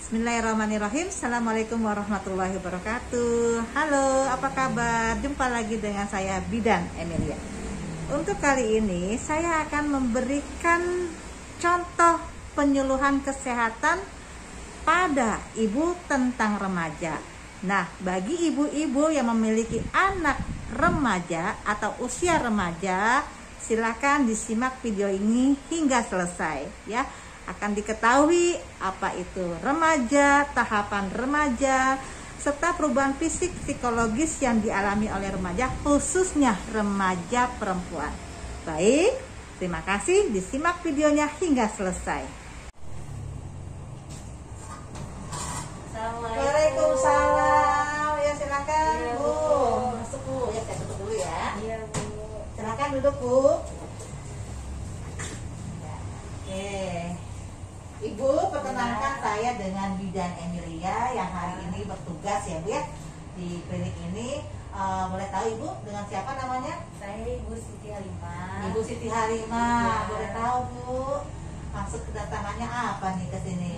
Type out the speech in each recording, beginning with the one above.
Bismillahirrahmanirrahim. Assalamualaikum warahmatullahi wabarakatuh. Halo, apa kabar? Jumpa lagi dengan saya Bidan Emilia. Untuk kali ini saya akan memberikan contoh penyuluhan kesehatan pada ibu tentang remaja. Nah, bagi ibu-ibu yang memiliki anak remaja atau usia remaja, silakan disimak video ini hingga selesai ya. Akan diketahui apa itu remaja, tahapan remaja, serta perubahan fisik psikologis yang dialami oleh remaja, khususnya remaja perempuan. Baik, terima kasih, disimak videonya hingga selesai. Waalaikumsalam. Ya, silakan ya, Bu. Masuk Bu. Ya, saya tutup dulu ya. Iya Bu. Silakan duduk Bu. Oke. Ibu, perkenalkan saya dengan Bidan Emilia yang hari ini bertugas ya Bu ya di klinik ini. Boleh tahu Ibu dengan siapa namanya? Saya Ibu Siti Halimah. Ibu Siti Halimah. Iya. Boleh tahu Bu maksud kedatangannya apa nih ke sini?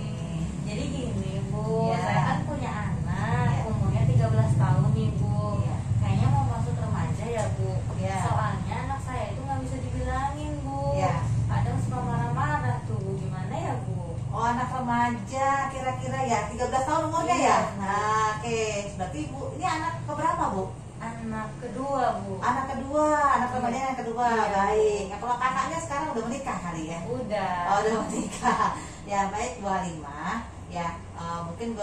Jadi gini Bu, Ya. saya kan punya anak, Ya. umurnya 13 tahun nih Bu. Ya. Kayaknya mau masuk remaja ya Bu. Ya. Soalnya anak saya itu nggak bisa dibilangin Bu. Ya. Kadang suka marah-marah tuh. Gimana ya Bu? Oh, anak remaja kira-kira ya 13 tahun umurnya Iya. ya? Nah, oke. Berarti Ibu ini anak keberapa Bu? Anak kedua Bu. Anak kedua, anak remaja yang kedua. Iya. Baik. Ya, kalau kakaknya sekarang udah menikah kali ya? Udah. Oh, udah menikah. Ya, baik Bu Halimah. Ya, mungkin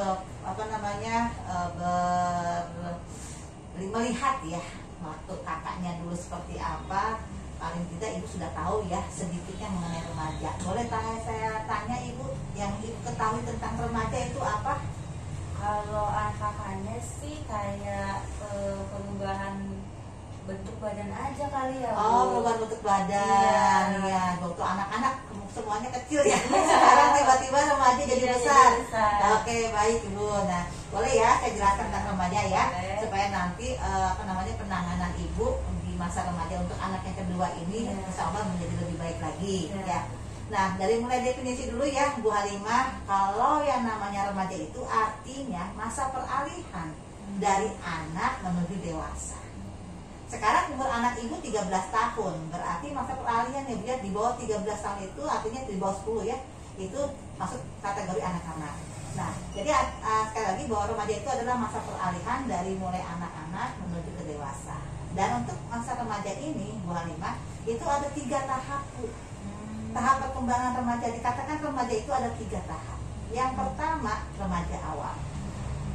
melihat ya waktu kakaknya dulu seperti apa. Paling tidak Ibu sudah tahu ya sedikitnya mengenai remaja. Boleh saya tanya Ibu, yang Ibu ketahui tentang remaja itu apa? Kalau anak kakaknya sih kayak perubahan bentuk badan aja kali ya Bu. Oh, perubahan bentuk badan. Iya. Ya, waktu anak-anak semuanya kecil ya. Sekarang tiba-tiba remaja jadi Iya, besar. jadi besar. Oke, baik Ibu. Nah, boleh ya saya jelaskan tentang remaja ya, Boleh. supaya nanti penanganan Ibu di masa remaja untuk anak yang kedua ini Iya. insya Allah menjadi lebih baik lagi Iya. ya. Nah, dari mulai definisi dulu ya Bu Halimah. Kalau yang namanya remaja itu artinya masa peralihan dari anak menuju dewasa. Sekarang umur anak Ibu 13 tahun, berarti masa peralihan ya Bu ya, di bawah 13 tahun itu artinya di bawah 10 ya, itu masuk kategori anak-anak. Nah, jadi sekali lagi bahwa remaja itu adalah masa peralihan dari mulai anak-anak menuju ke dewasa. Dan untuk masa remaja ini Bu Halimah, itu ada 3 tahap Bu. Tahap perkembangan remaja, dikatakan remaja itu ada 3 tahap. Yang pertama, remaja awal.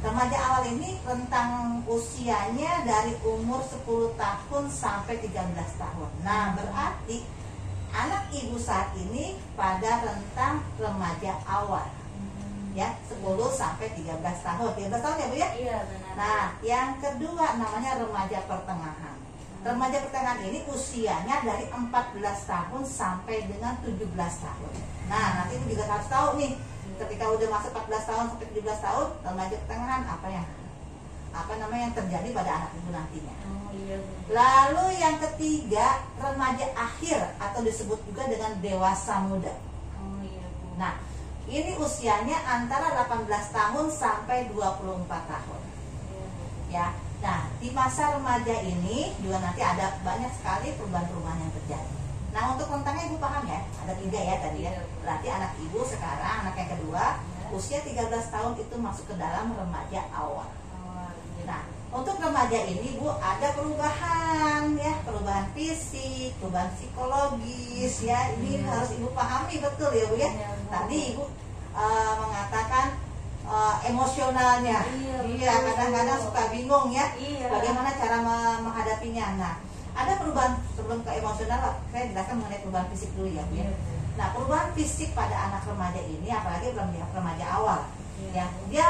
Remaja awal ini rentang usianya dari umur 10 tahun sampai 13 tahun. Nah, berarti anak Ibu saat ini pada rentang remaja awal. Ya, 10 sampai 13 tahun. 13 tahun ya Bu ya? Iya benar. Nah, yang kedua namanya remaja pertengahan. Remaja pertengahan ini usianya dari 14 tahun sampai dengan 17 tahun. Nah, nanti Ibu juga harus tahu nih, ketika udah masuk 14 tahun sampai 17 tahun, remaja pertengahan yang terjadi pada anak Ibu nantinya. Oh iya Bu. Lalu yang ketiga, remaja akhir atau disebut juga dengan dewasa muda. Oh iya Bu. Nah, ini usianya antara 18 tahun sampai 24 tahun. Iya Bu. Ya. Nah, di masa remaja ini juga nanti ada banyak sekali perubahan-perubahan yang terjadi. Nah, untuk rentangnya Ibu paham ya? Ada 3 ya tadi ya. Berarti anak Ibu sekarang, anak yang kedua, usia 13 tahun itu masuk ke dalam remaja awal. Oh iya. Nah, untuk remaja ini Bu ada perubahan ya, perubahan fisik, perubahan psikologis ya. Ini harus Ibu pahami betul ya Bu ya. Iya, Bu. Tadi Ibu mengatakan emosionalnya. Iya, Iya, betul. kadang-kadang suka bingung ya. Iya. Bagaimana cara menghadapinya. Nah, ada perubahan sebelum ke emosional, saya jelaskan mengenai perubahan fisik dulu ya Bu ya. Iya. Nah, perubahan fisik pada anak remaja ini, apalagi remaja awal, Iya. ya, dia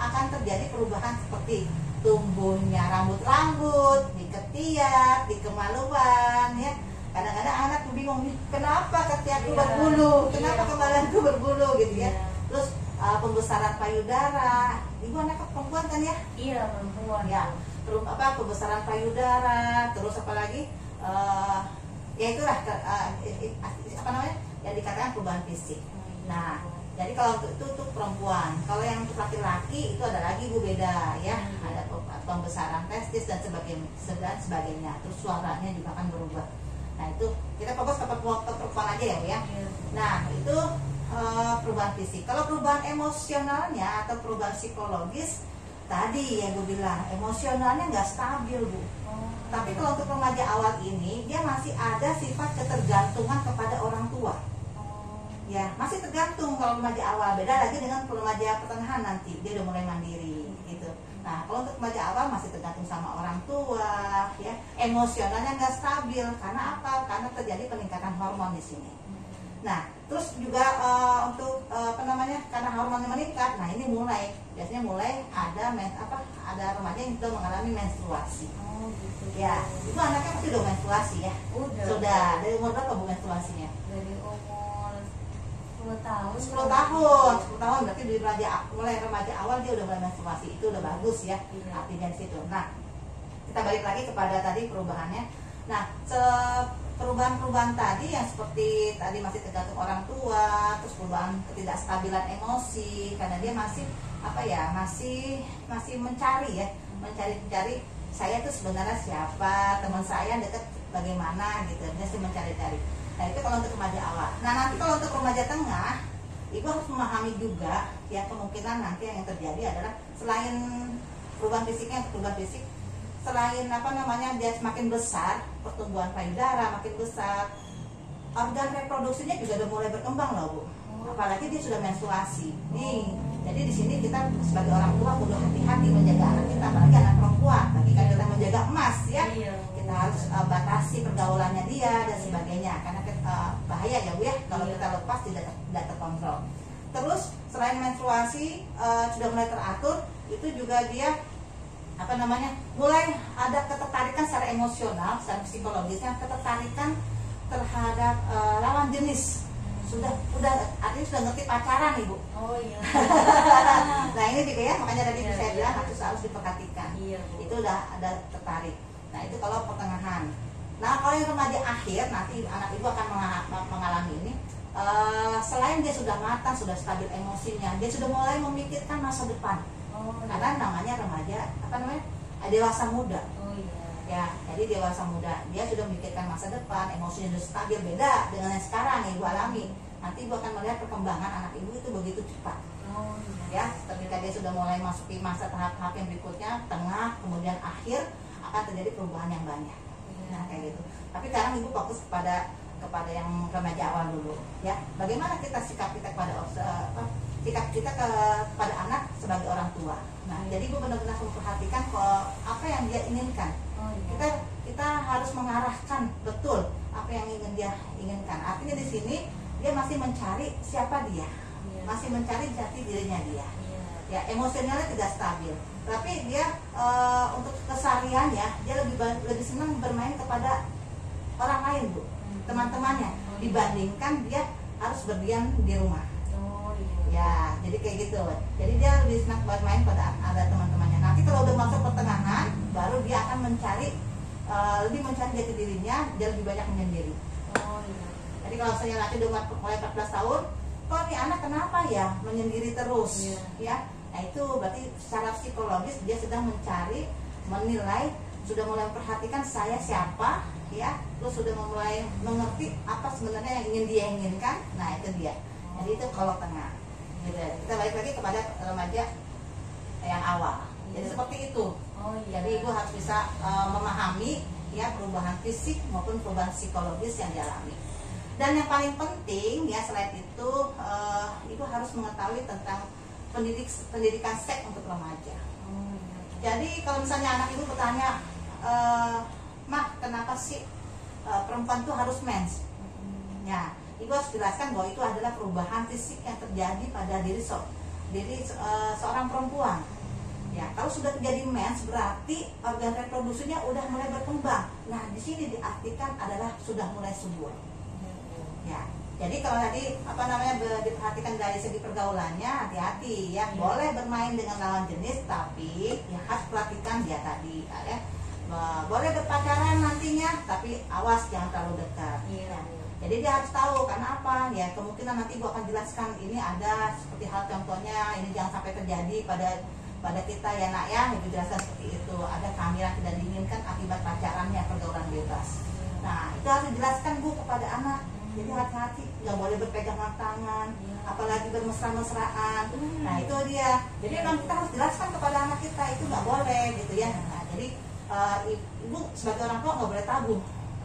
akan terjadi perubahan seperti tumbuhnya rambut-rambut, di ketiak, di kemaluan, ya. Kadang-kadang anak bingung nih, kenapa ketiakku Iya. berbulu, kenapa Iya. kemaluanku berbulu gitu ya. Iya. Terus pembesaran payudara, Ibu anak perempuan kan ya? Iya perempuan. Ya, pembesaran payudara, terus apalagi ya itulah yang dikatakan perubahan fisik. Nah, Jadi kalau untuk itu untuk perempuan. Kalau yang untuk laki-laki itu ada lagi Bu, beda ya. Ada pembesaran testis dan sebagainya. Terus suaranya juga akan berubah. Nah itu kita fokus ke perempuan aja ya Bu ya. Nah itu perubahan fisik. Kalau perubahan emosionalnya atau perubahan psikologis, tadi yang gue bilang emosionalnya nggak stabil Bu. Tapi kalau untuk remaja awal ini dia masih ada sifat ketergantungan kepada orang tua. Ya masih tergantung kalau remaja awal. Beda lagi dengan remaja pertengahan, nanti dia udah mulai mandiri gitu. Nah kalau untuk remaja awal masih tergantung sama orang tua ya. Emosionalnya nggak stabil. Karena apa? Karena terjadi peningkatan hormon di sini. Nah terus juga untuk karena hormonnya meningkat, nah ini biasanya mulai ada remaja yang sudah mengalami menstruasi. Gitu. Ya itu anaknya pasti udah menstruasi ya. Sudah dari umur berapa Bu menstruasinya? Dari umur 10 tahun. 10 tahun berarti dari mulai remaja awal dia udah mulai menstruasi. Itu udah bagus ya. Artinya di situ. Nah kita balik lagi kepada tadi perubahannya. Nah perubahan-perubahan tadi yang seperti tadi masih tergantung orang tua, terus perubahan ketidakstabilan emosi karena dia masih mencari saya tuh sebenarnya siapa, teman saya deket bagaimana gitu, dia masih mencari-cari. Nah itu kalau untuk remaja awal. Nah nanti kalau untuk remaja tengah, ibu harus memahami juga ya kemungkinan nanti yang terjadi adalah selain perubahan fisik, selain dia semakin besar, pertumbuhan payudara makin besar, organ reproduksinya juga udah mulai berkembang loh Bu. Apalagi dia sudah menstruasi. Nih, jadi di sini kita sebagai orang tua perlu hati-hati menjaga anak kita, apalagi anak perempuan. Bagi kita menjaga emas ya, kita harus batasi pergaulannya dia dan sebagainya. Karena bahaya ya Bu ya kalau kita lepas tidak terkontrol. Terus selain menstruasi sudah mulai teratur, itu juga dia mulai ada ketertarikan secara emosional, secara psikologisnya, ketertarikan terhadap lawan jenis. Artinya sudah ngerti pacaran nih Bu. Nah ini juga ya, makanya tadi saya bilang harus diperhatikan. Itu udah ada tertarik. Nah itu kalau pertengahan. Nah kalau yang remaja akhir, nanti anak ibu akan mengalami ini. Selain dia sudah matang, sudah stabil emosinya, dia sudah mulai memikirkan masa depan. Karena namanya remaja dewasa muda. Ya, jadi dewasa muda dia sudah memikirkan masa depan, emosinya sudah stabil, beda dengan yang sekarang yang ibu alami. Nanti ibu akan melihat perkembangan anak ibu itu begitu cepat. Ya, ketika dia sudah mulai masuki masa tahap-tahap yang berikutnya, tengah, kemudian akhir, akan terjadi perubahan yang banyak. Nah kayak gitu. Tapi sekarang ibu fokus kepada yang remaja awal dulu. Ya, bagaimana sikap kita kepada anak sebagai orang tua. Nah, jadi ibu benar-benar memperhatikan apa yang dia inginkan. Kita harus mengarahkan betul apa yang ingin dia inginkan. Artinya di sini dia masih mencari siapa dia, masih mencari jati dirinya dia. Ya, emosionalnya tidak stabil. Tapi dia untuk kesehariannya dia lebih senang bermain kepada orang lain Bu, teman-temannya, dibandingkan dia harus berdiam di rumah. Ya, jadi kayak gitu. Jadi dia lebih senang bermain pada ada teman-temannya. Nanti kalau udah masuk pertengahan, baru dia akan lebih mencari jati dirinya, dia lebih banyak menyendiri. Jadi kalau saya nanti udah mulai 14 tahun, kok nih anak kenapa ya menyendiri terus? Ya, nah itu berarti secara psikologis dia sedang mencari, menilai, sudah mulai memperhatikan saya siapa, ya, terus sudah mulai mengerti apa sebenarnya yang ingin dia inginkan. Nah itu dia. Jadi itu kalau tengah. Kita balik lagi kepada remaja yang awal. Jadi seperti itu. Jadi ibu harus bisa memahami ya perubahan fisik maupun perubahan psikologis yang dialami. Dan yang paling penting ya selain itu ibu harus mengetahui tentang pendidikan seks untuk remaja. Jadi kalau misalnya anak ibu bertanya, Mak, kenapa sih perempuan tuh harus mens? Ya, ibu harus jelaskan bahwa itu adalah perubahan fisik yang terjadi pada diri seorang perempuan. Ya, kalau sudah terjadi mens berarti organ reproduksinya udah mulai berkembang. Nah, di sini diartikan adalah sudah mulai subur. Ya, jadi kalau tadi diperhatikan dari segi pergaulannya, hati-hati ya. Boleh bermain dengan lawan jenis, tapi ya harus perhatikan dia tadi ya. Boleh berpacaran nantinya, tapi awas jangan terlalu dekat. Jadi dia harus tahu karena apa? Ya kemungkinan nanti Ibu akan jelaskan ini ada seperti hal contohnya ini jangan sampai terjadi pada kita ya nak ya, itu jelaskan seperti itu. Ada kehamilan tidak diinginkan akibat pacarannya, pergaulan bebas. Nah itu harus dijelaskan Bu kepada anak. Jadi hati-hati, nggak boleh berpegangan tangan, apalagi bermesra-mesraan. Nah itu dia. Jadi memang kita harus jelaskan kepada anak kita itu nggak boleh gitu ya. Nah, jadi Ibu sebagai orang tua nggak boleh tabu.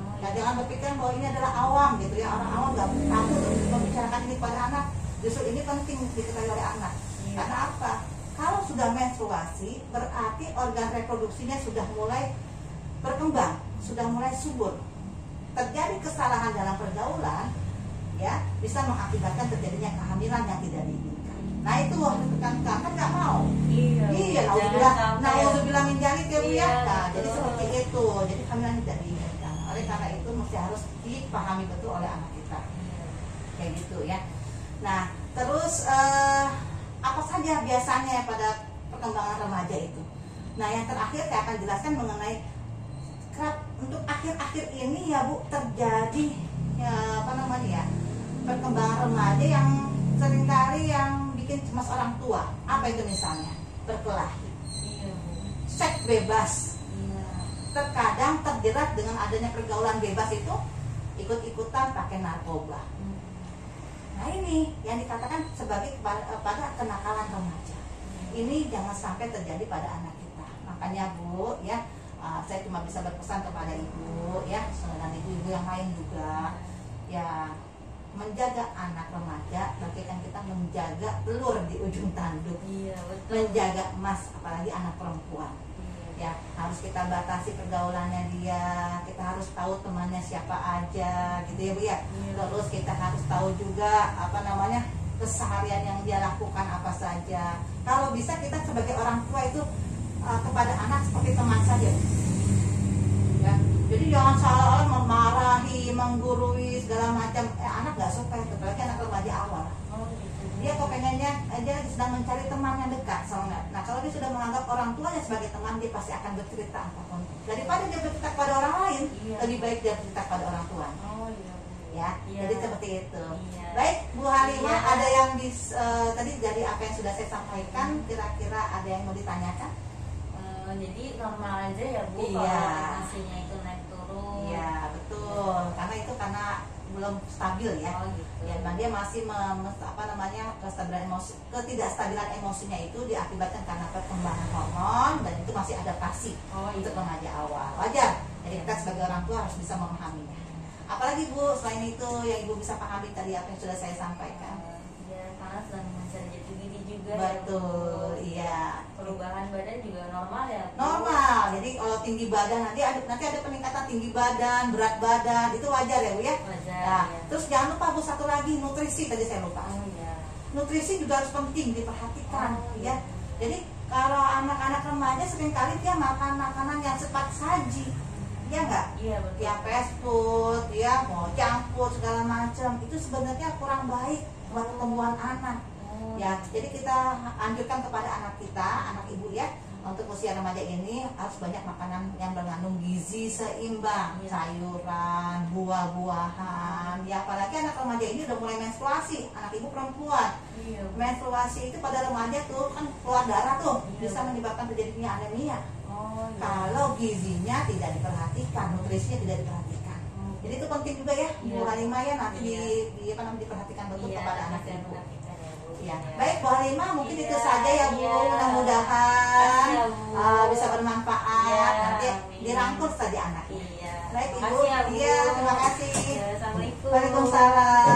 Nah, jangan berpikiran bahwa ini adalah awam gitu ya, orang awam nggak tabu untuk membicarakan ini pada anak. Justru ini penting diketahui oleh anak. Karena apa? Kalau sudah menstruasi berarti organ reproduksinya sudah mulai berkembang, sudah mulai subur. Terjadi kesalahan dalam pergaulan ya bisa mengakibatkan terjadinya kehamilan yang tidak diinginkan. Nah itu harus ditekankan, kan nggak mau. Iya, nauzubillah min dzalik ya Bu ya. Nah, jadi seperti itu. Jadi kehamilan tidak diinginkan. Oleh karena itu mesti harus dipahami betul oleh anak kita. Kayak gitu ya. Nah, terus apa saja biasanya pada perkembangan remaja itu. Nah, yang terakhir saya akan jelaskan mengenai kerap untuk akhir-akhir ini ya Bu terjadi ya, perkembangan remaja yang seringkali yang bikin cemas orang tua. Apa itu misalnya? Berkelahi, seks bebas, terkadang terjerat dengan adanya pergaulan bebas itu ikut-ikutan pakai narkoba. Nah ini yang dikatakan sebagai pada kenakalan remaja. Ini jangan sampai terjadi pada anak kita. Makanya Bu ya, saya cuma bisa berpesan kepada Ibu ya, dan ibu-ibu yang lain juga ya, menjaga anak remaja bagaikan kita menjaga telur di ujung tanduk. Menjaga emas, apalagi anak perempuan. Ya, harus kita batasi pergaulannya dia, kita harus tahu temannya siapa aja gitu ya Bu ya. Terus kita harus tahu juga keseharian yang dia lakukan apa saja. Kalau bisa kita sebagai orang tua itu kepada anak seperti teman saja ya. Jadi jangan salah memarahi, menggurui segala macam. Anak nggak suka itu, apalagi anak remaja awal. Dia kok pengennya dia sedang mencari teman yang dekat sama. Nah kalau dia sudah menganggap orang tuanya sebagai teman, dia pasti akan bercerita apapun. Daripada dia bercerita pada orang lain, lebih baik dia bercerita pada orang tua. Jadi seperti itu. Baik Bu Halimah, ada yang tadi dari apa yang sudah saya sampaikan, kira-kira ada yang mau ditanyakan? Jadi normal aja ya Bu, kalau tensinya itu naik turun. Iya betul, karena itu belum stabil ya. Ya, dia masih ketidakstabilan emosinya itu diakibatkan karena perkembangan hormon dan itu masih adaptasi untuk remaja awal. Wajar. Jadi kita sebagai orang tua harus bisa memahaminya. Apalagi Bu selain itu yang Ibu bisa pahami tadi apa yang sudah saya sampaikan? Ya, karena sedang mencari jati diri juga. Betul, iya. Perubahan badan juga normal ya Bu? Normal. Jadi kalau tinggi badan nanti ada peningkatan tinggi badan, berat badan, itu wajar ya Bu ya. Wajar. Nah, terus jangan lupa Bu satu lagi, nutrisi tadi saya lupa. Nutrisi juga harus penting diperhatikan ya. Jadi kalau anak-anak remaja seringkali dia makan makanan yang cepat saji. Ya enggak? Iya betul. Ya fast food, ya mau junk food segala macam, itu sebenarnya kurang baik buat pertumbuhan anak. Ya, jadi kita anjurkan kepada anak kita, anak ibu ya, untuk usia remaja ini harus banyak makanan yang mengandung gizi seimbang, sayuran, buah-buahan. Ya, apalagi anak remaja ini udah mulai menstruasi, anak ibu perempuan. Menstruasi itu pada remaja tuh kan keluar darah tuh, bisa menyebabkan terjadinya anemia. Kalau gizinya tidak diperhatikan, nutrisinya tidak diperhatikan. Jadi itu penting juga ya, Bu Halimah ya, nanti diperhatikan betul kepada anak ibu. Ya. Baik Bu Halimah, mungkin itu saja ya Bu. Mudah-mudahan bisa bermanfaat. Nanti dirangkul saja anaknya. Baik Ibu. Makasih ya, Bu. Iya, terima kasih. Assalamualaikum. Waalaikumsalam.